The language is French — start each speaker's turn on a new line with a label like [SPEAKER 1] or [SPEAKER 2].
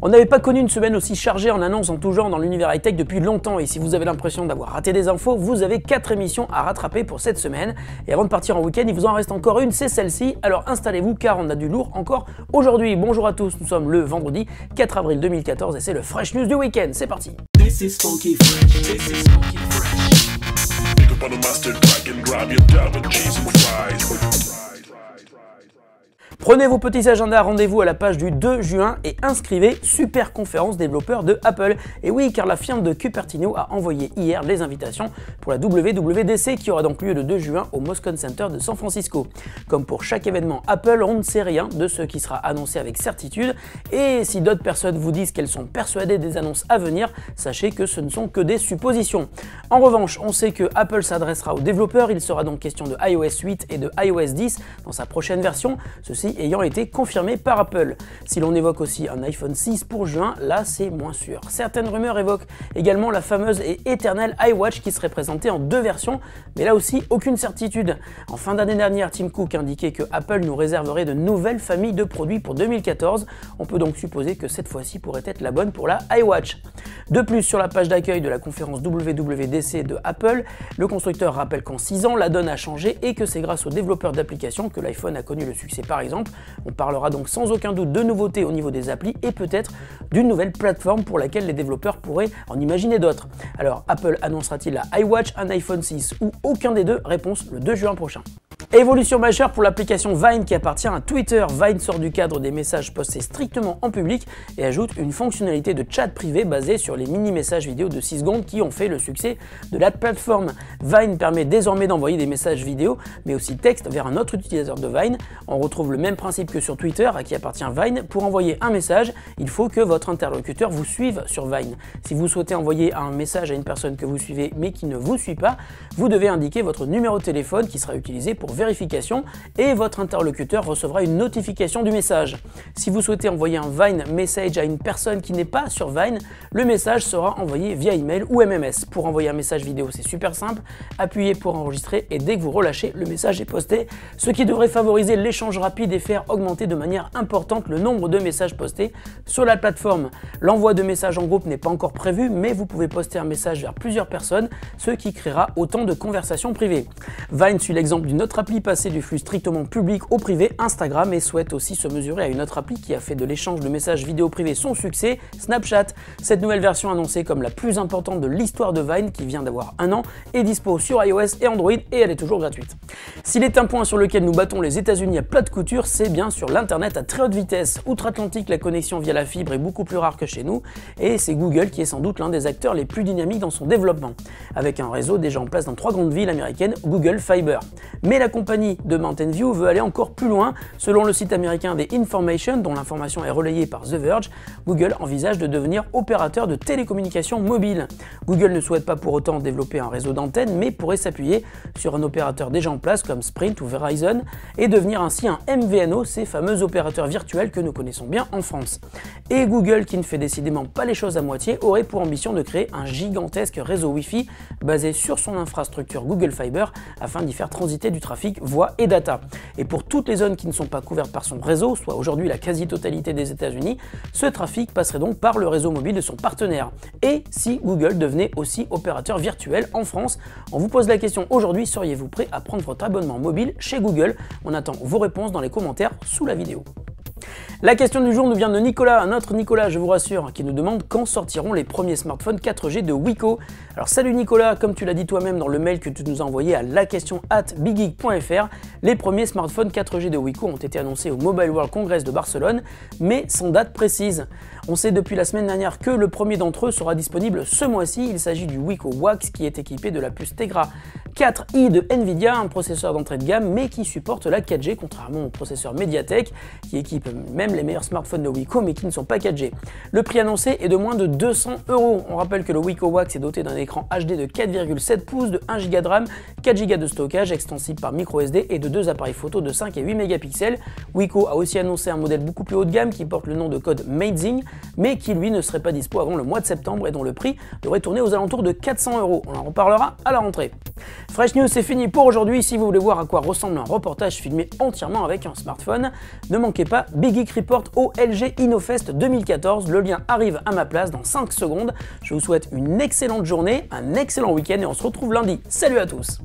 [SPEAKER 1] On n'avait pas connu une semaine aussi chargée en annonces en tout genre dans l'univers high-tech depuis longtemps, et si vous avez l'impression d'avoir raté des infos, vous avez 4 émissions à rattraper pour cette semaine. Et avant de partir en week-end, il vous en reste encore une, c'est celle-ci, alors installez-vous car on a du lourd encore aujourd'hui. Bonjour à tous, nous sommes le vendredi 4 avril 2014 et c'est le Fresh News du week-end, c'est parti.
[SPEAKER 2] This is funky fresh. This is funky fresh. Pick up on a mustard pack and grab your dab with cheese and fries.
[SPEAKER 1] Prenez vos petits agendas, rendez-vous à la page du 2 juin et inscrivez Super Conférence développeurs de Apple. Et oui, car la firme de Cupertino a envoyé hier les invitations pour la WWDC qui aura donc lieu le 2 juin au Moscone Center de San Francisco. Comme pour chaque événement Apple, on ne sait rien de ce qui sera annoncé avec certitude. Et si d'autres personnes vous disent qu'elles sont persuadées des annonces à venir, sachez que ce ne sont que des suppositions. En revanche, on sait que Apple s'adressera aux développeurs. Il sera donc question de iOS 8 et de iOS 10 dans sa prochaine version. Ceci ayant été confirmé par Apple. Si l'on évoque aussi un iPhone 6 pour juin, là c'est moins sûr. Certaines rumeurs évoquent également la fameuse et éternelle iWatch qui serait présentée en 2 versions, mais là aussi aucune certitude. En fin d'année dernière, Tim Cook indiquait que Apple nous réserverait de nouvelles familles de produits pour 2014. On peut donc supposer que cette fois-ci pourrait être la bonne pour la iWatch. De plus, sur la page d'accueil de la conférence WWDC de Apple, le constructeur rappelle qu'en 6 ans, la donne a changé et que c'est grâce aux développeurs d'applications que l'iPhone a connu le succès par exemple. On parlera donc sans aucun doute de nouveautés au niveau des applis et peut-être d'une nouvelle plateforme pour laquelle les développeurs pourraient en imaginer d'autres. Alors Apple annoncera-t-il la iWatch, un iPhone 6 ou aucun des deux? Réponse le 2 juin prochain. Évolution majeure pour l'application Vine qui appartient à Twitter. Vine sort du cadre des messages postés strictement en public et ajoute une fonctionnalité de chat privé basée sur les mini-messages vidéo de 6 secondes qui ont fait le succès de la plateforme. Vine permet désormais d'envoyer des messages vidéo mais aussi texte vers un autre utilisateur de Vine. On retrouve le même principe que sur Twitter à qui appartient Vine. Pour envoyer un message, il faut que votre interlocuteur vous suive sur Vine. Si vous souhaitez envoyer un message à une personne que vous suivez mais qui ne vous suit pas, vous devez indiquer votre numéro de téléphone qui sera utilisé pour vérification et votre interlocuteur recevra une notification du message. Si vous souhaitez envoyer un Vine message à une personne qui n'est pas sur Vine, le message sera envoyé via email ou MMS. Pour envoyer un message vidéo, c'est super simple, appuyez pour enregistrer et dès que vous relâchez, le message est posté, ce qui devrait favoriser l'échange rapide et faire augmenter de manière importante le nombre de messages postés sur la plateforme. L'envoi de messages en groupe n'est pas encore prévu, mais vous pouvez poster un message vers plusieurs personnes, ce qui créera autant de conversations privées. Vine suit l'exemple d'une autre appli passée du flux strictement public au privé, Instagram, et souhaite aussi se mesurer à une autre appli qui a fait de l'échange de messages vidéo privés son succès, Snapchat. Cette nouvelle version annoncée comme la plus importante de l'histoire de Vine, qui vient d'avoir 1 an, est dispo sur iOS et Android et elle est toujours gratuite. S'il est un point sur lequel nous battons les États-Unis à plat de couture, c'est bien sur l'internet à très haute vitesse. Outre-Atlantique, la connexion via la fibre est beaucoup plus rare que chez nous et c'est Google qui est sans doute l'un des acteurs les plus dynamiques dans son développement, avec un réseau déjà en place dans 3 grandes villes américaines, Google Fiber. Mais la compagnie de Mountain View veut aller encore plus loin. Selon le site américain The Information, dont l'information est relayée par The Verge, Google envisage de devenir opérateur de télécommunications mobiles. Google ne souhaite pas pour autant développer un réseau d'antennes, mais pourrait s'appuyer sur un opérateur déjà en place comme Sprint ou Verizon et devenir ainsi un MVNO, ces fameux opérateurs virtuels que nous connaissons bien en France. Et Google, qui ne fait décidément pas les choses à moitié, aurait pour ambition de créer un gigantesque réseau Wi-Fi basé sur son infrastructure Google Fiber afin d'y faire transiter du trafic voix et data. Et pour toutes les zones qui ne sont pas couvertes par son réseau, soit aujourd'hui la quasi-totalité des États-Unis, ce trafic passerait donc par le réseau mobile de son partenaire. Et si Google devenait aussi opérateur virtuel en France? On vous pose la question aujourd'hui, seriez-vous prêt à prendre votre abonnement mobile chez Google? On attend vos réponses dans les commentaires sous la vidéo. La question du jour nous vient de Nicolas, un autre Nicolas, je vous rassure, qui nous demande quand sortiront les premiers smartphones 4G de Wiko. Alors salut Nicolas, comme tu l'as dit toi-même dans le mail que tu nous as envoyé à laquestion@biggeek.fr, les premiers smartphones 4G de Wiko ont été annoncés au Mobile World Congress de Barcelone, mais sans date précise. On sait depuis la semaine dernière que le premier d'entre eux sera disponible ce mois-ci, il s'agit du Wiko Wax qui est équipé de la puce Tegra 4i de Nvidia, un processeur d'entrée de gamme mais qui supporte la 4G contrairement au processeur Mediatek qui équipe même les meilleurs smartphones de Wiko mais qui ne sont pas 4G. Le prix annoncé est de moins de 200 €. On rappelle que le Wiko Wax est doté d'un écran HD de 4,7 pouces, de 1 Go de RAM, 4 Go de stockage extensible par microSD et de 2 appareils photo de 5 et 8 mégapixels. Wiko a aussi annoncé un modèle beaucoup plus haut de gamme qui porte le nom de code Meidzing mais qui lui ne serait pas dispo avant le mois de septembre et dont le prix devrait tourner aux alentours de 400 €. On en reparlera à la rentrée. Fresh News, c'est fini pour aujourd'hui. Si vous voulez voir à quoi ressemble un reportage filmé entièrement avec un smartphone, ne manquez pas Big Geek report au LG InnoFest 2014. Le lien arrive à ma place dans 5 secondes. Je vous souhaite une excellente journée, un excellent week-end et on se retrouve lundi. Salut à tous!